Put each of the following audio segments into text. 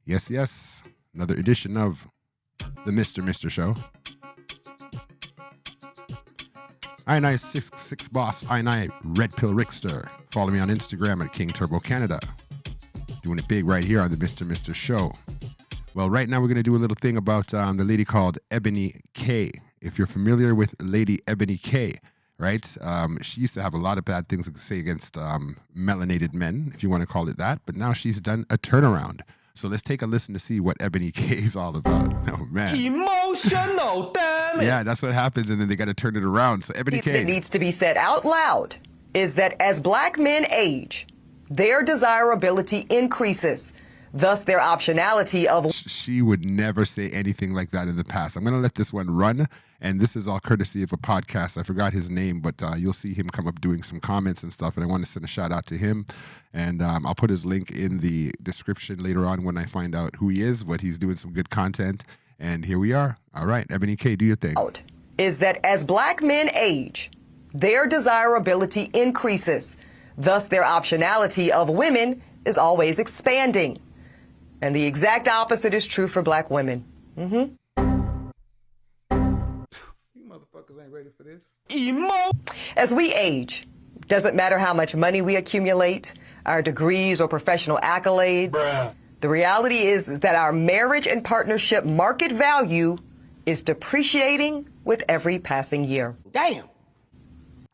Yes, yes. Another edition of the Mr. Show. I 66 Boss, I Red Pill Rickster. Follow me on Instagram at King Turbo Canada. Doing it big right here on the Mr. Show. Well, right now we're going to do a little thing about the lady called Eboni K. If you're familiar with Lady Eboni K, right? She used to have a lot of bad things to say against melanated men, if you want to call it that. But now she's done a turnaround. So let's take a listen to see what Eboni K is all about. Oh, man. Emotional, damn it. Yeah, that's what happens, and then they got to turn it around. So Eboni K. That needs to be said out loud is that as black men age, their desirability increases. Thus, their optionality of... She would never say anything like that in the past. I'm going to let this one run, and this is all courtesy of a podcast. I forgot his name, but you'll see him come up doing some comments and stuff, and I want to send a shout out to him. And I'll put his link in the description later on when I find out who he is, but he's doing some good content. And here we are. All right, Eboni K, do your thing. Is that as black men age, their desirability increases. Thus, their optionality of women is always expanding. And the exact opposite is true for black women. You motherfuckers ain't ready for this. As we age, doesn't matter how much money we accumulate, our degrees or professional accolades. Bruh. The reality is that our marriage and partnership market value is depreciating with every passing year. Damn.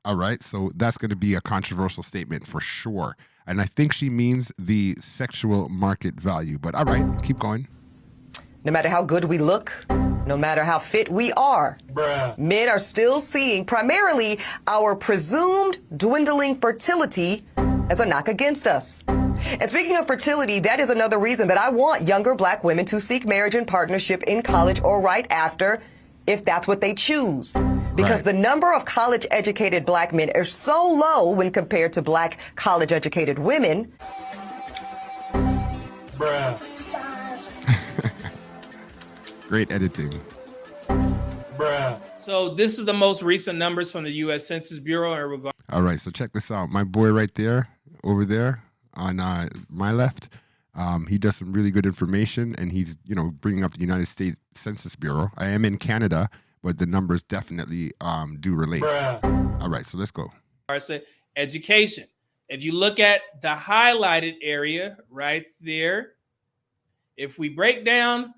All right, so that's going to be a controversial statement for sure. And I think she means the sexual market value. But all right, keep going. No matter how good we look, no matter how fit we are, Bruh. men are still seeing primarily our presumed dwindling fertility as a knock against us. And speaking of fertility, that is another reason that I want younger black women to seek marriage and partnership in college or right after, if that's what they choose. Because the number of college-educated black men is so low when compared to black college-educated women. Bruh. Great editing. Bruh. So this is the most recent numbers from the U.S. Census Bureau in regard. All right, so check this out. My boy right there, over there on my left, he does some really good information, and he's, bringing up the United States Census Bureau. I am in Canada, but the numbers definitely do relate. Bruh. All right, so let's go. Education. If you look at the highlighted area right there, if we break down,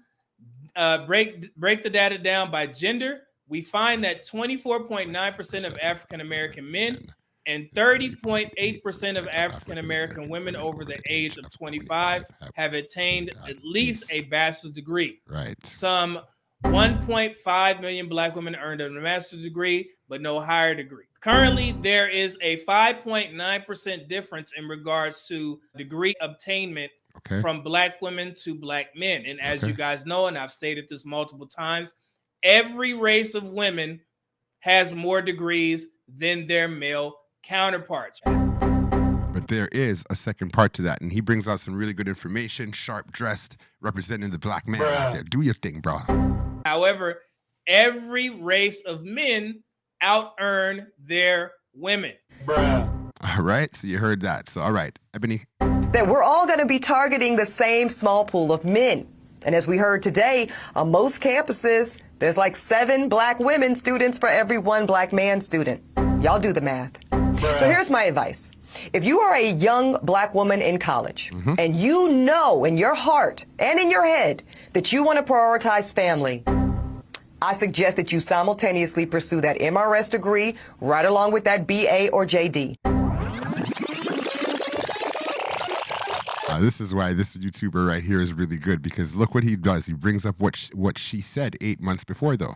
break the data down by gender, we find that 24.9% of African American men and 30.8% of African American women over the age of 25 have attained at least a bachelor's degree. Right. Some 1.5 million black women earned a master's degree, but no higher degree. Currently, there is a 5.9% difference in regards to degree obtainment from black women to black men. And as you guys know, and I've stated this multiple times, every race of women has more degrees than their male counterparts. But there is a second part to that, and he brings out some really good information, sharp dressed, representing the black man out there. Do your thing, bro. However, every race of men out-earn their women. Bruh. All right, so you heard that. So, all right, Eboni. That we're all going to be targeting the same small pool of men. And as we heard today, on most campuses, there's like 7 black women students for every 1 black man student. Y'all do the math. Bruh. So here's my advice. If you are a young black woman in college and you know in your heart and in your head that you want to prioritize family, I suggest that you simultaneously pursue that MRS degree right along with that BA or JD. This is why this YouTuber right here is really good, because look what he does. He brings up what she said 8 months before, though.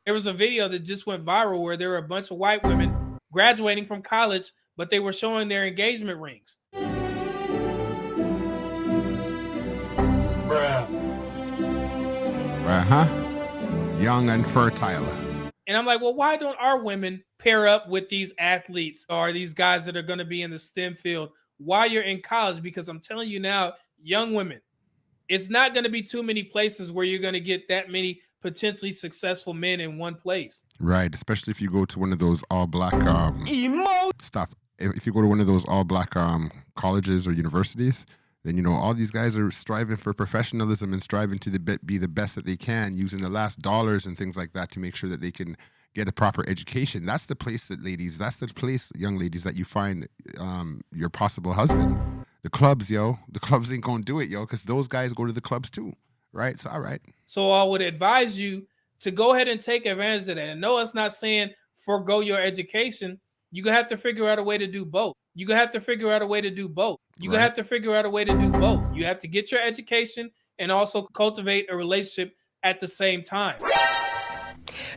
There was a video that just went viral where there were a bunch of white women graduating from college, but they were showing their engagement rings. Bruh. Young and fertile. And I'm like, well, why don't our women pair up with these athletes or these guys that are going to be in the STEM field while you're in college? Because I'm telling you now, young women, it's not going to be too many places where you're going to get that many potentially successful men in one place. Right, especially if you go to one of those all-black stuff. If you go to one of those all-black colleges or universities, then, you know, all these guys are striving for professionalism and striving to be the best that they can, using the last dollars and things like that to make sure that they can get a proper education. That's the place that young ladies, that you find your possible husband. The clubs, yo. The clubs ain't gonna do it, yo, because those guys go to the clubs too, right? So, all right. So I would advise you to go ahead and take advantage of that. And no, it's not saying forego your education. You're going to have to figure out a way to do both. You're going to have to figure out a way to do both. You're going to have to figure out a way to do both. You have to get your education and also cultivate a relationship at the same time.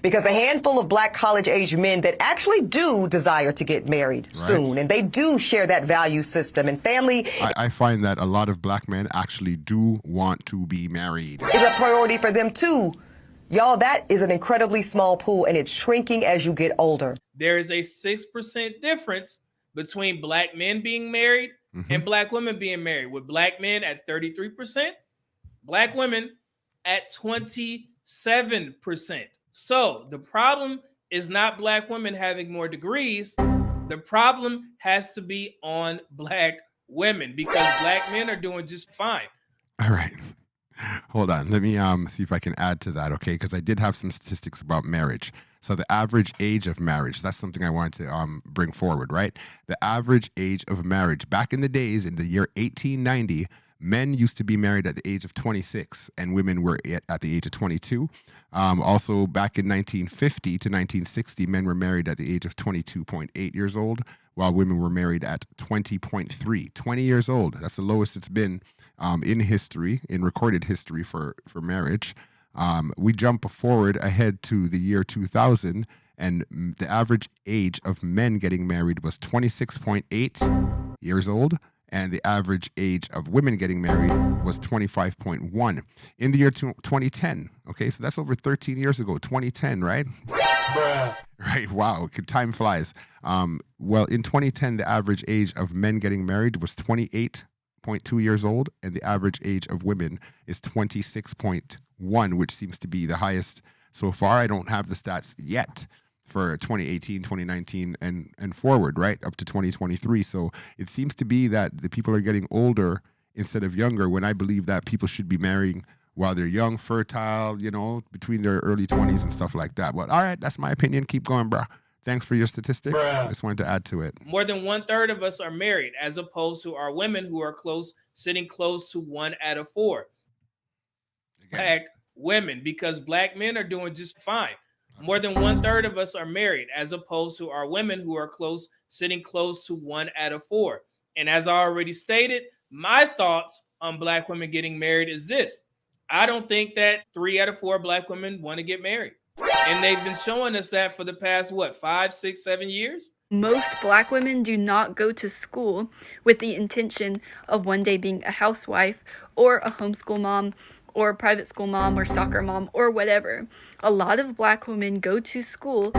Because the handful of black college-age men that actually do desire to get married soon, and they do share that value system and family. I find that a lot of black men actually do want to be married. Is a priority for them too. Y'all, that is an incredibly small pool, and it's shrinking as you get older. There is a 6% difference between black men being married and black women being married, with black men at 33%, black women at 27%. So the problem is not black women having more degrees. The problem has to be on black women, because black men are doing just fine. All right. Hold on. Let me see if I can add to that, okay? Because I did have some statistics about marriage. So the average age of marriage, that's something I wanted to bring forward, right? The average age of marriage. Back in the days, in the year 1890, men used to be married at the age of 26 and women were at the age of 22. Also, back in 1950 to 1960, men were married at the age of 22.8 years old, while women were married at 20.3. 20 years old. That's the lowest it's been in history, in recorded history for marriage. We jump forward ahead to the year 2000, and the average age of men getting married was 26.8 years old. And the average age of women getting married was 25.1. In the year 2010, okay, so that's over 13 years ago, 2010, right? Bruh. Right, wow, time flies. Well, in 2010, the average age of men getting married was 28.2 years old, and the average age of women is 26.1, which seems to be the highest so far. I don't have the stats yet for 2018, 2019, and forward, right, up to 2023. So it seems to be that the people are getting older instead of younger, when I believe that people should be marrying while they're young, fertile, you know, between their early 20s and stuff like that. But all right, that's my opinion. Keep going, bro. Thanks for your statistics. Bruh. I just wanted to add to it. More than 1/3 of us are married, as opposed to our women, who are sitting close to 1 out of 4. Black women, because black men are doing just fine. More than 1/3 of us are married, as opposed to our women, who are sitting close to 1 out of 4. And as I already stated, my thoughts on black women getting married is this: I don't think that 3 out of 4 black women want to get married. And they've been showing us that for the past, 5, 6, 7 years? Most black women do not go to school with the intention of one day being a housewife or a homeschool mom or a private school mom or soccer mom or whatever. A lot of black women go to school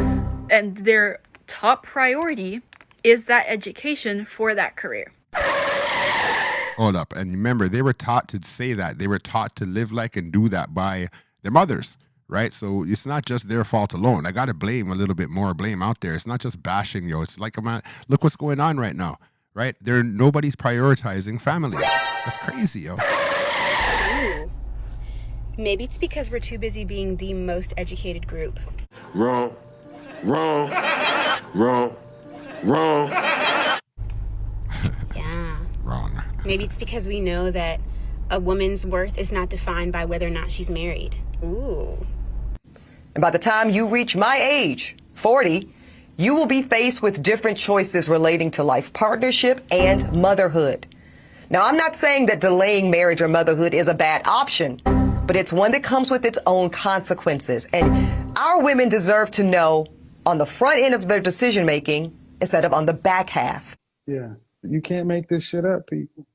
and their top priority is that education for that career. Hold up. And remember, they were taught to say that. They were taught to live like and do that by their mothers, right? So it's not just their fault alone. I got to blame a little bit more, blame out there. It's not just bashing, yo. It's like, look what's going on right now, right? Nobody's prioritizing family. That's crazy, yo. Maybe it's because we're too busy being the most educated group. Wrong. Wrong. Wrong. Wrong. Yeah. Wrong. Maybe it's because we know that a woman's worth is not defined by whether or not she's married. Ooh. And by the time you reach my age, 40, you will be faced with different choices relating to life partnership and motherhood. Now, I'm not saying that delaying marriage or motherhood is a bad option, but it's one that comes with its own consequences. And our women deserve to know on the front end of their decision making instead of on the back half. Yeah, you can't make this shit up, people.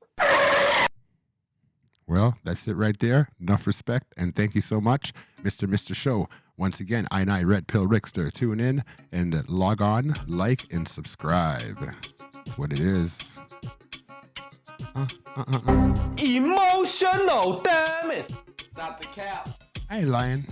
Well, that's it right there. Enough respect. And thank you so much, Mr. Show. Once again, I Red Pill Rickster. Tune in and log on, like, and subscribe. That's what it is. Emotional, damn it. Stop the cap. I ain't lying.